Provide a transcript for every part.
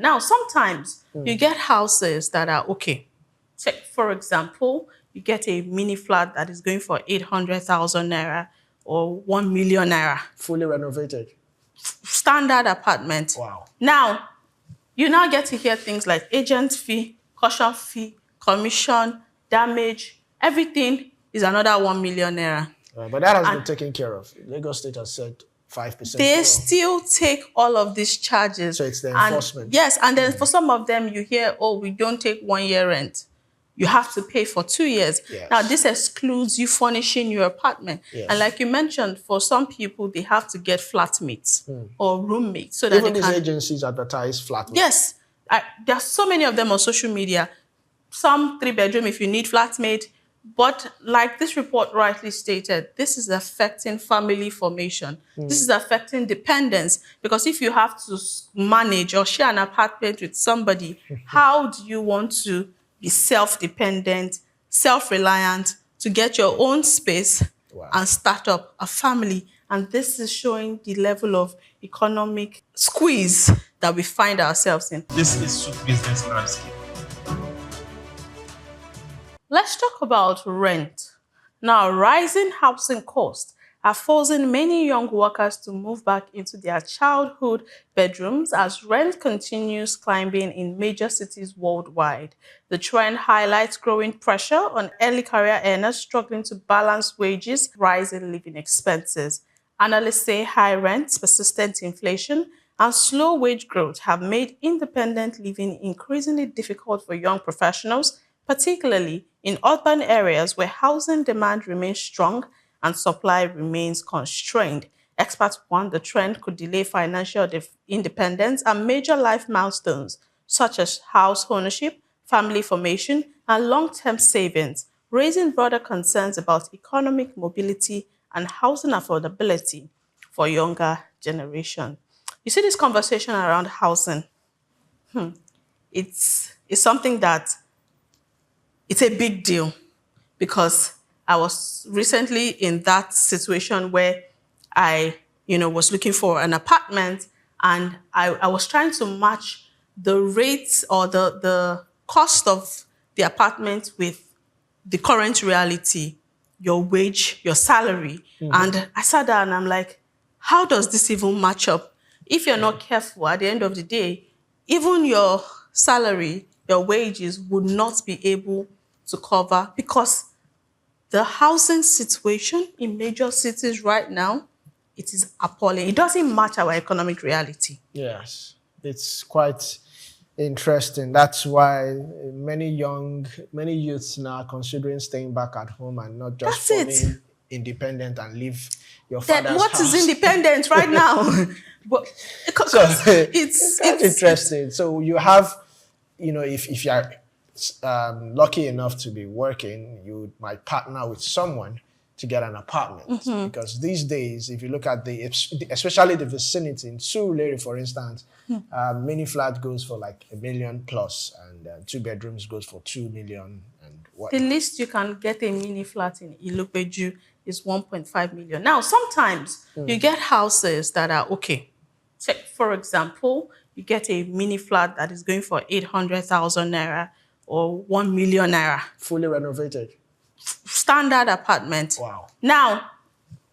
Now, sometimes you get houses that are okay. Take, for example, you get a mini flat that is going for 800,000 naira or 1 million naira. Fully renovated. Standard apartment. Wow. Now, you now get to hear things like agent fee, caution fee, commission, damage. Everything is another 1 million naira. But that has been taken care of. Lagos State has said 5%. They still take all of these charges. So it's the enforcement. Yes, and then for some of them, you hear, oh, we don't take 1 year rent. You have to pay for 2 years. Yes. Now, this excludes you furnishing your apartment. Yes. And like you mentioned, for some people, they have to get flatmates or roommates. So that even these agencies advertise flatmates. Yes. There are so many of them on social media. Some 3-bedroom if you need flatmate. But like this report rightly stated, this is affecting family formation. This is affecting dependence. Because if you have to manage or share an apartment with somebody, how do you want to be self-dependent, self-reliant, to get your own space and start up a family? And this is showing the level of economic squeeze that we find ourselves in. This is Soup Business Landscape. Let's talk about rent. Now, rising housing costs are forcing many young workers to move back into their childhood bedrooms as rent continues climbing in major cities worldwide. The trend highlights growing pressure on early career earners struggling to balance wages, rising living expenses. Analysts say high rents, persistent inflation, and slow wage growth have made independent living increasingly difficult for young professionals, particularly in urban areas where housing demand remains strong and supply remains constrained. Experts warn the trend could delay financial independence and major life milestones such as house ownership, family formation, and long-term savings, raising broader concerns about economic mobility and housing affordability for younger generation. You see, this conversation around housing, it's something that it's a big deal, because I was recently in that situation where I, was looking for an apartment, and I was trying to match the rates or the cost of the apartment with the current reality, your wage, your salary. And I sat down and I'm like, how does this even match up? If you're not careful, at the end of the day, even your salary, your wages would not be able to cover, because the housing situation in major cities right now, it is appalling. It doesn't match our economic reality. Yes, it's quite interesting. That's why many youths now are considering staying back at home and not just forming independent and leave your father's house. What is independent right now? But it's interesting. So you have, if you are lucky enough to be working, you might partner with someone to get an apartment. Because these days, if you look at especially the vicinity in Surulere, for instance, mini flat goes for like $1 million plus, and 2 bedrooms goes for 2 million. And what? The least you can get a mini flat in Ilopeju is 1.5 million. Now, sometimes you get houses that are okay. Take, for example, you get a mini flat that is going for 800,000 naira or 1 million naira. Fully renovated. Standard apartment. Wow. Now,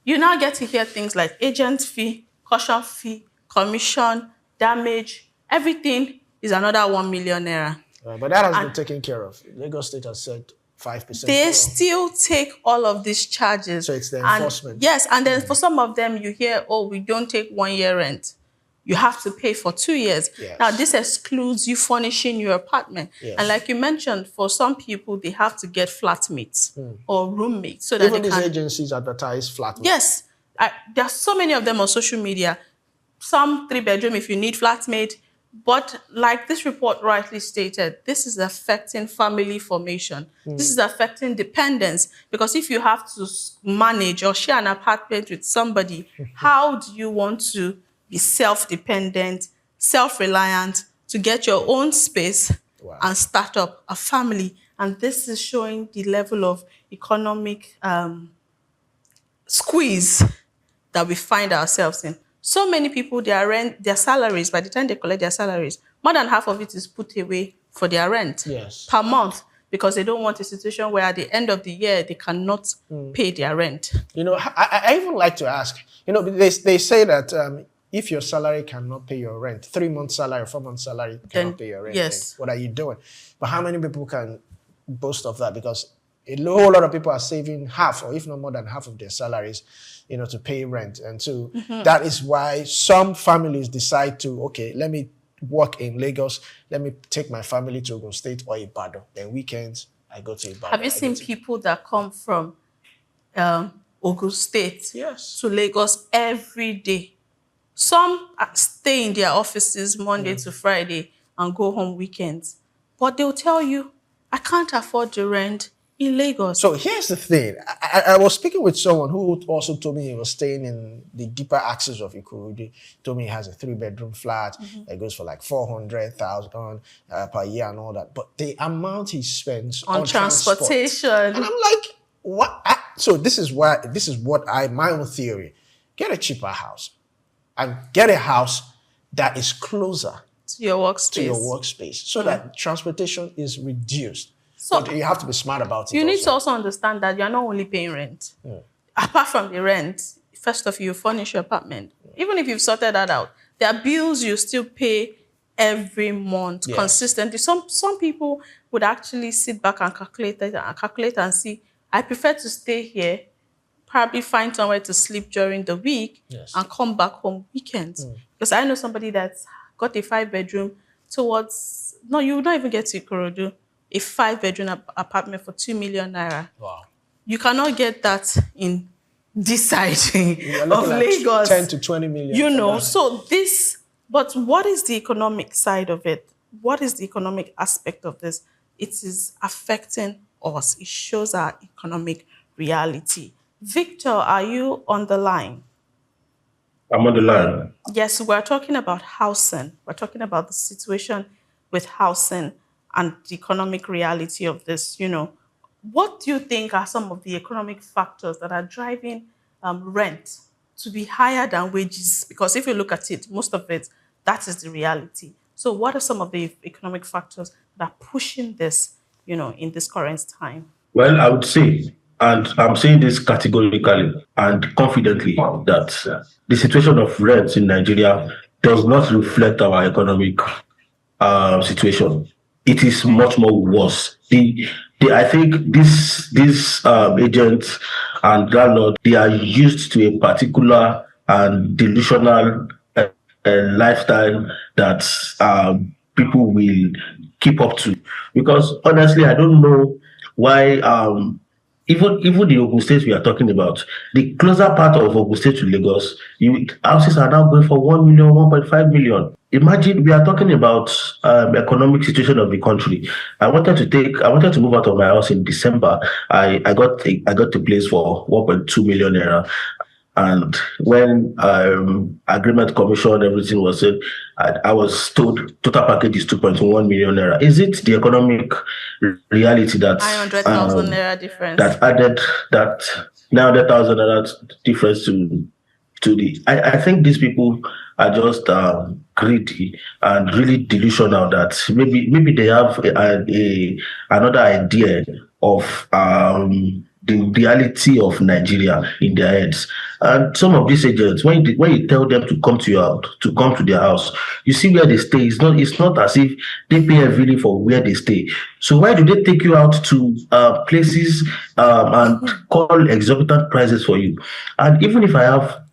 you now get to hear things like agent fee, caution fee, commission, damage. Everything is another 1 million naira. But that has been taken care of. Lagos State has said 5%. They still take all of these charges. So it's the enforcement. Yes, and then for some of them, you hear, oh, we don't take 1 year rent. You have to pay for 2 years. Yes. Now, this excludes you furnishing your apartment. Yes. And like you mentioned, for some people, they have to get flatmates or roommates. So that even these agencies advertise flatmates. Yes. There are so many of them on social media. Some 3-bedroom if you need flatmate. But like this report rightly stated, this is affecting family formation. This is affecting dependence. Because if you have to manage or share an apartment with somebody, how do you want to be self-dependent, self-reliant, to get your own space and start up a family? And this is showing the level of economic squeeze that we find ourselves in. So many people, their rent, their salaries, by the time they collect their salaries, more than half of it is put away for their rent Yes. per month because they don't want a situation where at the end of the year they cannot pay their rent. I even like to ask, they say that if your salary cannot pay your rent, 3 months salary, 4 months salary Then cannot pay your rent, yes, then what are you doing? But how many people can boast of that? Because a whole lot of people are saving half or if not more than half of their salaries, to pay rent. And so that is why some families decide to, okay, let me work in Lagos, let me take my family to Ogun State or Ibadan. Then weekends, I go to Ibadan. have you seen people that come from Ogun State Yes. to Lagos every day? Some stay in their offices Monday to Friday and go home weekends. But they'll tell you, I can't afford the rent in Lagos. So here's the thing. I was speaking with someone who also told me he was staying in the deeper axis of Ikorodu. Told me he has a 3-bedroom flat that goes for like 400,000 per year and all that. But the amount he spends on transportation. And I'm like, what? So this is what my own theory. Get a cheaper house and get a house that is closer to your workspace. so that transportation is reduced. So but you have to be smart about it. You need to also understand that you're not only paying rent. Apart from the rent, first of all, you furnish your apartment. Even if you've sorted that out, there are bills you still pay every month consistently. Some people would actually sit back and calculate and see, I prefer to stay here, probably find somewhere to sleep during the week and come back home weekends. Because I know somebody that's got a 5-bedroom you would not even get to Ikorodu, a 5-bedroom apartment for 2 million naira. Wow. You cannot get that in this side of Lagos. 10 to 20 million. But what is the economic side of it? What is the economic aspect of this? It is affecting us. It shows our economic reality. Victor, are you on the line? I'm on the line. Yes, we're talking about housing. We're talking about the situation with housing and the economic reality of this. What do you think are some of the economic factors that are driving rent to be higher than wages? Because if you look at it, most of it, that is the reality. So what are some of the economic factors that are pushing this, in this current time? Well, I would say, and I'm saying this categorically and confidently, that the situation of rents in Nigeria does not reflect our economic situation. It is much more worse. I think these agents and landlords, they are used to a particular and delusional lifestyle that people will keep up to. Because honestly, I don't know why even the Ogun State we are talking about, the closer part of Ogun State to Lagos, houses are now going for 1 million, 1.5 million. Imagine we are talking about economic situation of the country. I wanted to move out of my house in December. I got the place for 1.2 million naira. And when agreement commission, everything was said, I was told total package is 2.1 million naira. Is it the economic reality that 900,000 naira difference that added that 900,000 naira difference to the? I think these people are just greedy and really delusional that maybe they have another idea of the reality of Nigeria in their heads. And some of these agents, when you tell them to come to their house, you see where they stay. It's not as if they pay heavily for where they stay. So why do they take you out to places and call exorbitant prices for you? And even if I have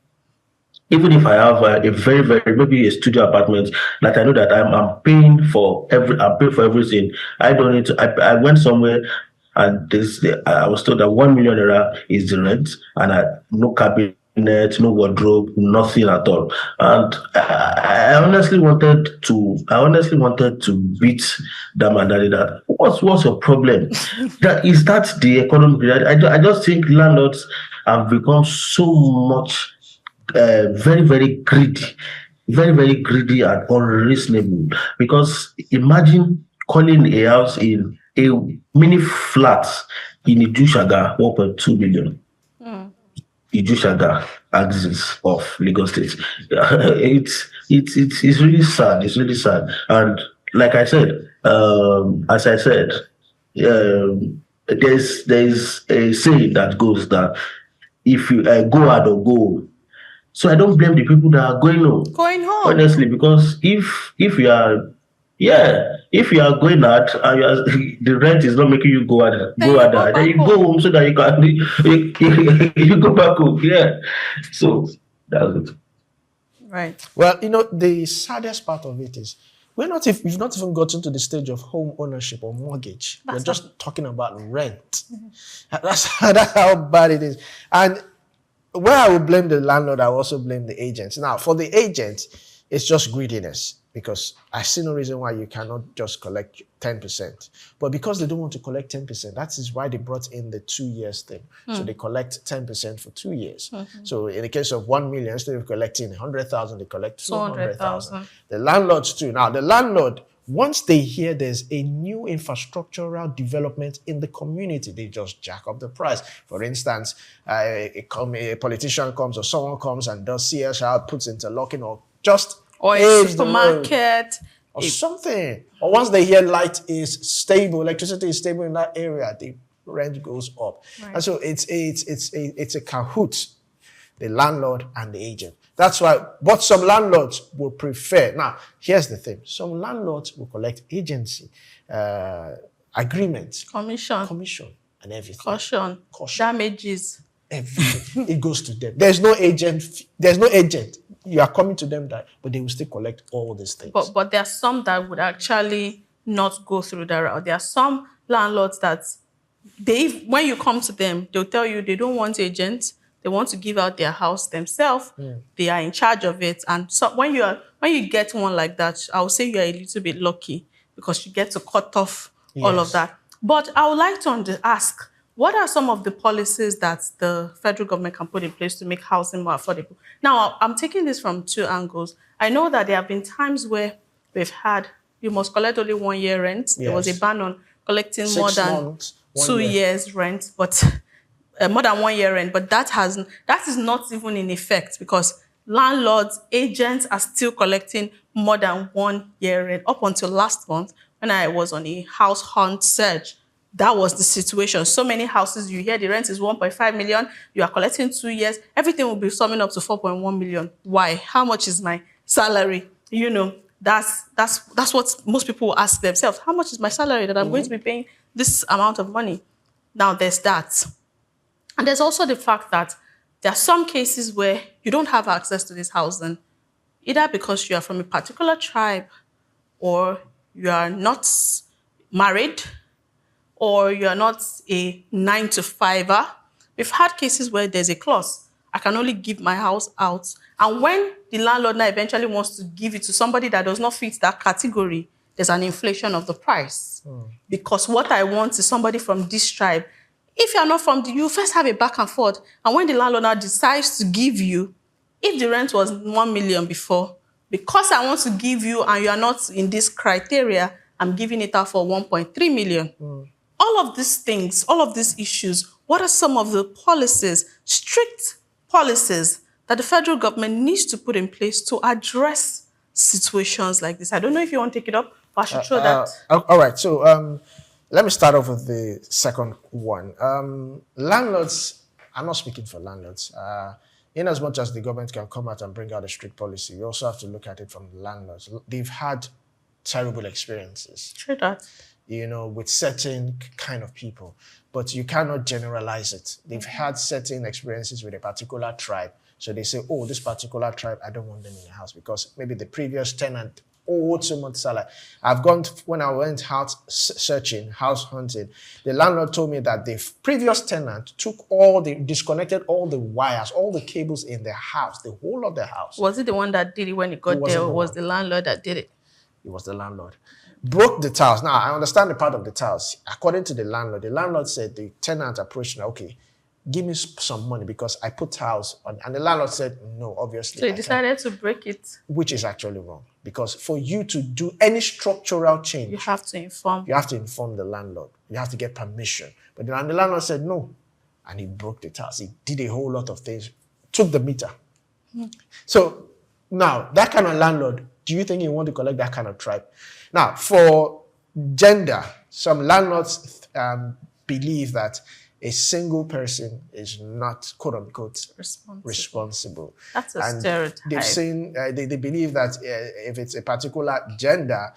a very, very, maybe a studio apartment that I know that I'm paying for everything. I don't need to. I went somewhere and I was told that 1 million naira is the rent, and no cabinet, no wardrobe, nothing at all. And I honestly wanted to beat them and that. What's your problem? That the economic reality? I just think landlords have become so much. Very, very greedy, very, very greedy and unreasonable. Because imagine calling a house in a mini flat in Idushaga 1.2 million. Ijushaga axis of Lagos State. It's really sad. It's really sad. And like I said, as I said, there's a saying that goes that if you go out or go, so I don't blame the people that are going home. Going home. Honestly, because if you are, yeah, if you are going out and you are, the rent is not making you Then you go then back you go home. home so that you go back home. Yeah. So that's it. Right. Well, the saddest part of it is we've not even gotten to the stage of home ownership or mortgage. We're That's just talking about rent. That's how bad it is. And where I would blame the landlord, I will also blame the agents. Now, for the agent, it's just greediness because I see no reason why you cannot just collect 10%. But because they don't want to collect 10%, that is why they brought in the 2 years thing. So they collect 10% for 2 years. So in the case of 1 million, instead of collecting 100,000, they collect 200,000. The landlords too. Now, the landlord, once they hear there's a new infrastructural development in the community, they just jack up the price. For instance, a politician comes or someone comes and does CSR, puts interlocking or just Or a paves the road supermarket. or something. Or once they hear light is stable, electricity is stable in that area, the rent goes up. Right. And so it's a cahoot, the landlord and the agent. That's why, but some landlords will prefer. Now, here's the thing. Some landlords will collect agency, agreements, commission, and everything. Caution. Damages. Everything. It goes to them. There's no agent. There's no agent. You are coming to them, but they will still collect all these things. But there are some that would actually not go through that route. There are some landlords that when you come to them, they'll tell you they don't want agents. They want to give out their house themselves. They are in charge of it. And so when you get one like that, I would say you are a little bit lucky because you get to cut off all of that. But I would like to ask, what are some of the policies that the federal government can put in place to make housing more affordable? Now, I'm taking this from two angles. I know that there have been times where we've had, you must collect only 1 year rent. There was a ban on collecting 6 more than months, 2 years rent, but more than 1 year rent. But that is not even in effect because landlords, agents are still collecting more than 1 year rent. Up until last month, when I was on a house hunt search, that was the situation. So many houses, you hear the rent is 1.5 million, you are collecting 2 years, everything will be summing up to 4.1 million. Why? How much is my salary? That's what most people will ask themselves. How much is my salary that I'm going to be paying this amount of money? Now, there's that. And there's also the fact that there are some cases where you don't have access to this housing, either because you are from a particular tribe or you are not married or you are not a 9-to-5er. We've had cases where there's a clause. I can only give my house out. And when the landlord now eventually wants to give it to somebody that does not fit that category, there's an inflation of the price. Because what I want is somebody from this tribe. If you're not from you first have a back and forth. And when the landlord now decides to give you, if the rent was 1 million before, because I want to give you and you are not in this criteria, I'm giving it out for 1.3 million. All of these things, all of these issues, what are some of the policies, strict policies that the federal government needs to put in place to address situations like this? I don't know if you want to take it up, but I should throw that. All right. So let me start off with the second one. Landlords, I'm not speaking for landlords. In as much as the government can come out and bring out a strict policy, you also have to look at it from the landlords. They've had terrible experiences. True that. With certain kind of people, but you cannot generalize it. They've had certain experiences with a particular tribe. So they say, oh, this particular tribe, I don't want them in the house because maybe the previous tenant owed so much salary. When I went out searching, house hunting, the landlord told me that the previous tenant disconnected all the wires, all the cables in their house, the whole of the house. Was it the one that did it when it got there, or was the landlord that did it? It was the landlord. Broke the tiles. Now, I understand the part of the tiles. According to the landlord said the tenant approached him, okay, give me some money because I put tiles on. And the landlord said, no, obviously. So he decided to break it. Which is actually wrong. Because for you to do any structural change, you have to inform. You have to inform the landlord. You have to get permission. But the landlord said, no, and he broke the tax. He did a whole lot of things, took the meter. So now, that kind of landlord, do you think you want to collect that kind of tribe? Now, for gender, some landlords believe that a single person is not, quote unquote, responsible. That's a and stereotype. They've seen, they believe that if it's a particular gender,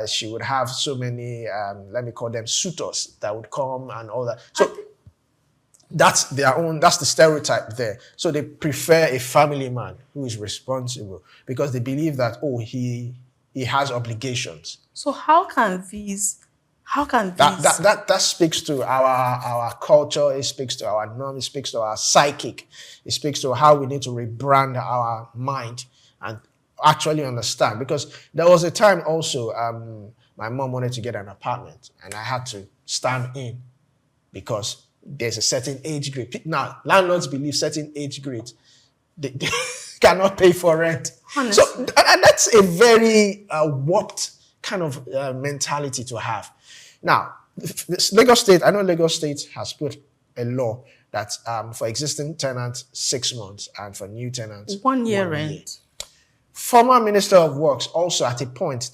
she would have so many, let me call them suitors that would come and all that. So that's their own, that's the stereotype there. So they prefer a family man who is responsible because they believe that, oh, he has obligations. So how can these that speaks to our culture, it speaks to our norm, it speaks to our psychic, it speaks to how we need to rebrand our mind and actually understand. Because there was a time also my mom wanted to get an apartment and I had to stand in because there's a certain age grade. Now, landlords believe certain age grades they cannot pay for rent. Honestly. So and that's a very warped kind of mentality to have. Now, Lagos State, I know Lagos State has put a law that for existing tenants, 6 months, and for new tenants, 1 year rent. Former Minister of Works also at a point,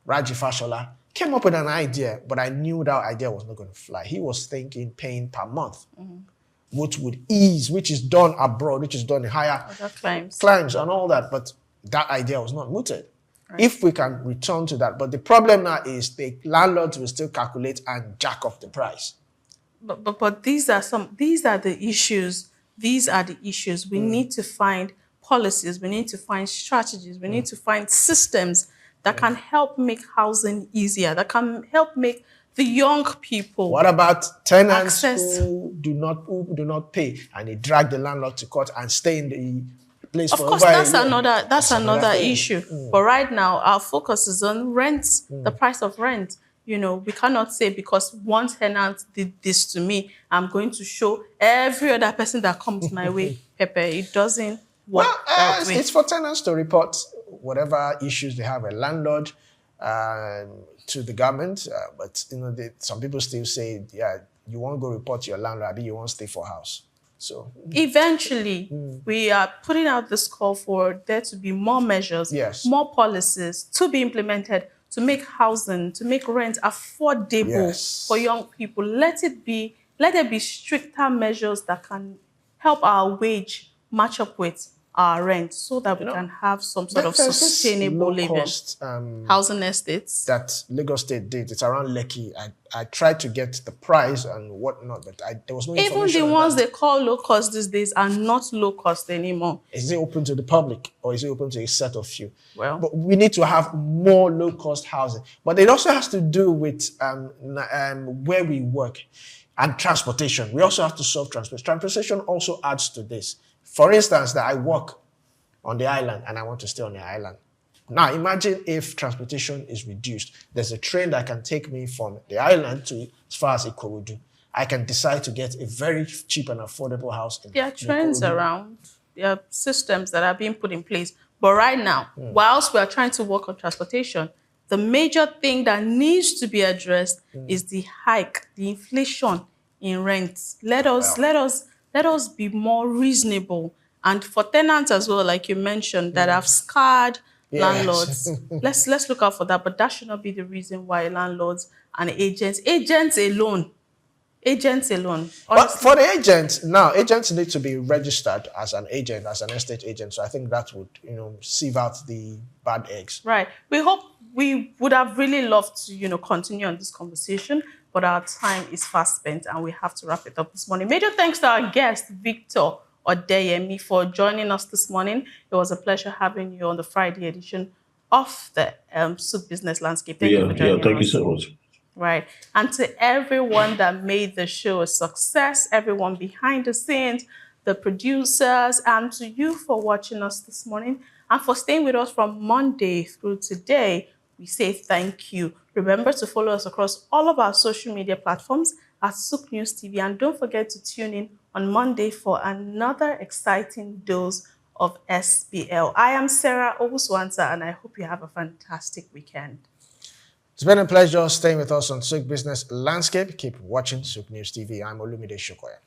Raji Fashola, came up with an idea, but I knew that idea was not going to fly. He was thinking paying per month, which would ease, which is done abroad, which is done in higher climes and all that, but that idea was not mooted. Right. If we can return to that. But the problem now is the landlords will still calculate and jack up the price. But these are the issues. These are the issues. We need to find policies. We need to find strategies. We need to find systems that can help make housing easier, that can help make the young people. What about tenants who do not pay and they drag the landlord to court and stay in the place of for course, over that's another issue. But right now, our focus is on rent, the price of rent. You know, we cannot say because one tenant did this to me, I'm going to show every other person that comes my way, Pepe. It doesn't work that way. It's for tenants to report whatever issues they have a landlord to the government. But, you know, some people still say, yeah, you won't go report your landlord, you won't stay for house. So eventually, we are putting out this call for there to be more measures, more policies to be implemented to make housing, to make rent affordable for young people. Let there be stricter measures that can help our wage match up with our rent so that we can have some sort of sustainable living. Housing estates that Lagos State did. It's around Lekki. I tried to get the price and whatnot, but there was no information. Even the ones they call low cost these days are not low cost anymore. Is it open to the public or is it open to a set of few? Well, but we need to have more low cost housing. But it also has to do with where we work and transportation. We also have to solve transportation. Transportation also adds to this. For instance, that I work on the island and I want to stay on the island. Now, imagine if transportation is reduced. There's a train that can take me from the island to as far as Ikorodu. I can decide to get a very cheap and affordable house. There are trains around. There are systems that are being put in place. But right now, whilst we are trying to work on transportation, the major thing that needs to be addressed is the hike, the inflation in rents. Let us be more reasonable. And for tenants as well, like you mentioned, that have scarred landlords, let's look out for that. But that should not be the reason why landlords and agents alone. But for the agents, now agents need to be registered as an agent, as an estate agent. So I think that would, sieve out the bad eggs. Right. We would have really loved to, continue on this conversation, but our time is fast spent and we have to wrap it up this morning. Major thanks to our guest, Victor Odeyemi, for joining us this morning. It was a pleasure having you on the Friday edition of the Soup Business Landscape. Thank you for joining us. Thank you so much. Right. And to everyone that made the show a success, everyone behind the scenes, the producers, and to you for watching us this morning and for staying with us from Monday through today, we say thank you. Remember to follow us across all of our social media platforms at Souk News TV. And don't forget to tune in on Monday for another exciting dose of SBL. I am Sarah Owuswansa, and I hope you have a fantastic weekend. It's been a pleasure staying with us on Souk Business Landscape. Keep watching Souk News TV. I'm Olumide Shokoya.